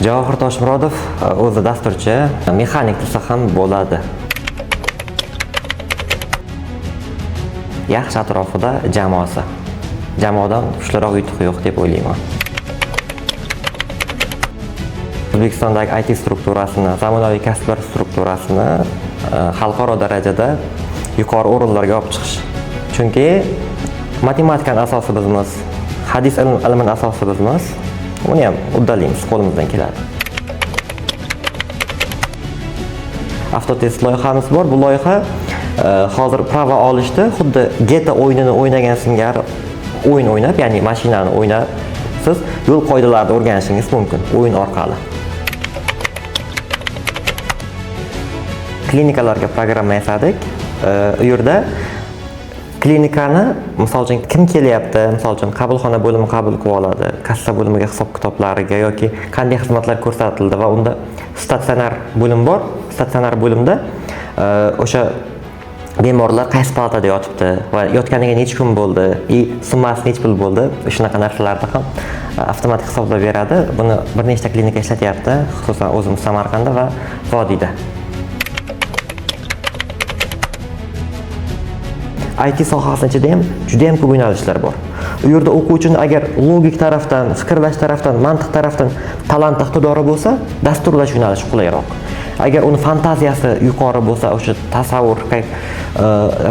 Javohir Toshmurodov o'zi dasturchi, mexanik desa ham bo'ladi. Yaxshi atrofida jamoasi. Jamoadan kuchliroq yutuq yo'q deb o'ylayman. O'zbekistondagi IT strukturasini, zamonaviy kasblar strukturasini xalqaro darajada yuqori o'rinlarga olib chiqish. Chunki matematikaning asosi bizmiz, hadis ilmining asosi bizmiz. Uni ham uddalaymiz, qo'limizdan keladi. Avtotest loyihamiz bor. Bu loyiha hozir prava olishda xuddi GTA o'yinini o'ynagan singari o'yin o'ynab, ya'ni mashinani o'ynab siz yo'l qoidalarini o'rganishingiz mumkin o'yin orqali. Klinikalarga programma yasadik. U yerda klinikani, misol uchun kim kelyapti, misol uchun qabulxona bo'limi qabul qilib oladi, kassa bo'limiga hisob-kitoblariga yoki qanday xizmatlar ko'rsatildi va unda statsionar bo'lim bor. Statsionar bo'limda o'sha bemorlar qaysi palatada yotibdi va yotganiga necha kun bo'ldi, summasi necha pul bo'ldi, shunaqa narsalarni ham avtomatik hisoblab beradi. Buni bir nechta klinika ishlatyapti, xususan o'zimiz Samarqandda va Vodiyda. IT sohasida ham juda ham ko'p yo'nalishlar bor. U yerda o'quvchini agar logik tarafdan, fikrlash tarafdan, mantiq tarafdan talant iqtidori bo'lsa, dasturlash yo'nalishi qulayroq. Agar uni fantaziyasi yuqori bo'lsa, o'sha tasavvur,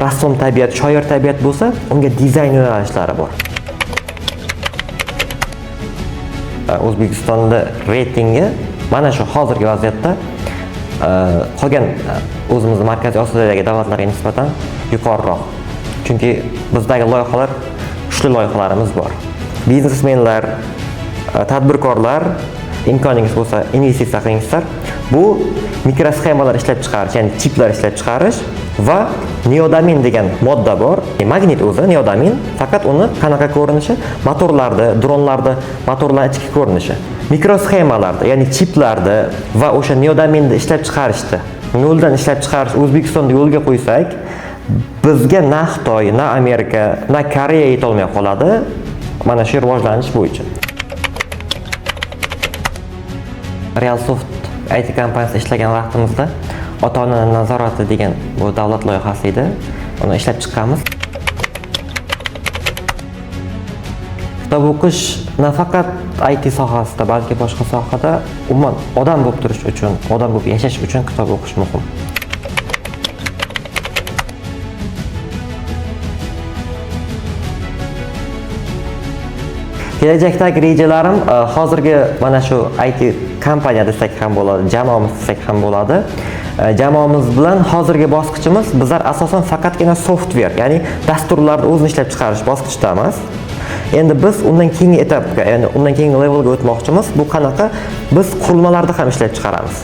rassom tabiat, shoir tabiat bo'lsa, unga dizayn yo'nalishlari bor. O'zbekistonda reytingi mana shu hozirgi vaziyatda qolgan o'zimizning Markaziy Osiyodagi davlatlarga nisbatan yuqoriroq. Chunki bizdagi loyihalar, kuchli loyihalarimiz bor. Biznesmenlar, tadbirkorlar imkoningiz bo'lsa investitsiya qilingizlar. Bu mikrosxemalar ishlab chiqarish, ya'ni chiplar ishlab chiqarish va neodamin degan modda bor. Magnit o'zi neodamin, faqat uni qanaqa ko'rinishi? Motorlarda, dronlarda motorlar ichki ko'rinishi. Mikrosxemalarda, ya'ni chiplarda va o'sha neodaminni ishlab chiqarishda, noldan ishlab chiqarish O'zbekistonda yo'lga qo'ysak, bizga na Xitoy, na Amerika, na Koreya yeta olmay qoladi. Mana shu rivojlanish bo'yicha. Realsoft IT kompaniyasida ishlagan vaqtimizda ota-ona nazorati degan bu davlat loyihasi edi. Uni ishlab chiqqanmiz. Kitob o'qish nafaqat IT sohasida, balki boshqa sohada umuman odam bo'lib turish uchun, odam bo'lib yashash uchun kitob o'qish muhim. Kelajakdagi rejalarim hozirgi mana shu IT kompaniya desak ham bo'ladi, jamoamiz desak ham bo'ladi. Jamoamiz bilan hozirgi bosqichimiz bizlar asosan faqatgina software, ya'ni dasturlarni o'zini ishlab chiqarish bosqichida emas. Endi biz undan keyingi etapga, ya'ni undan keyingi levelga o'tmoqchimiz. Bu qanaqa? Biz qurilmalarni ham ishlab chiqaramiz.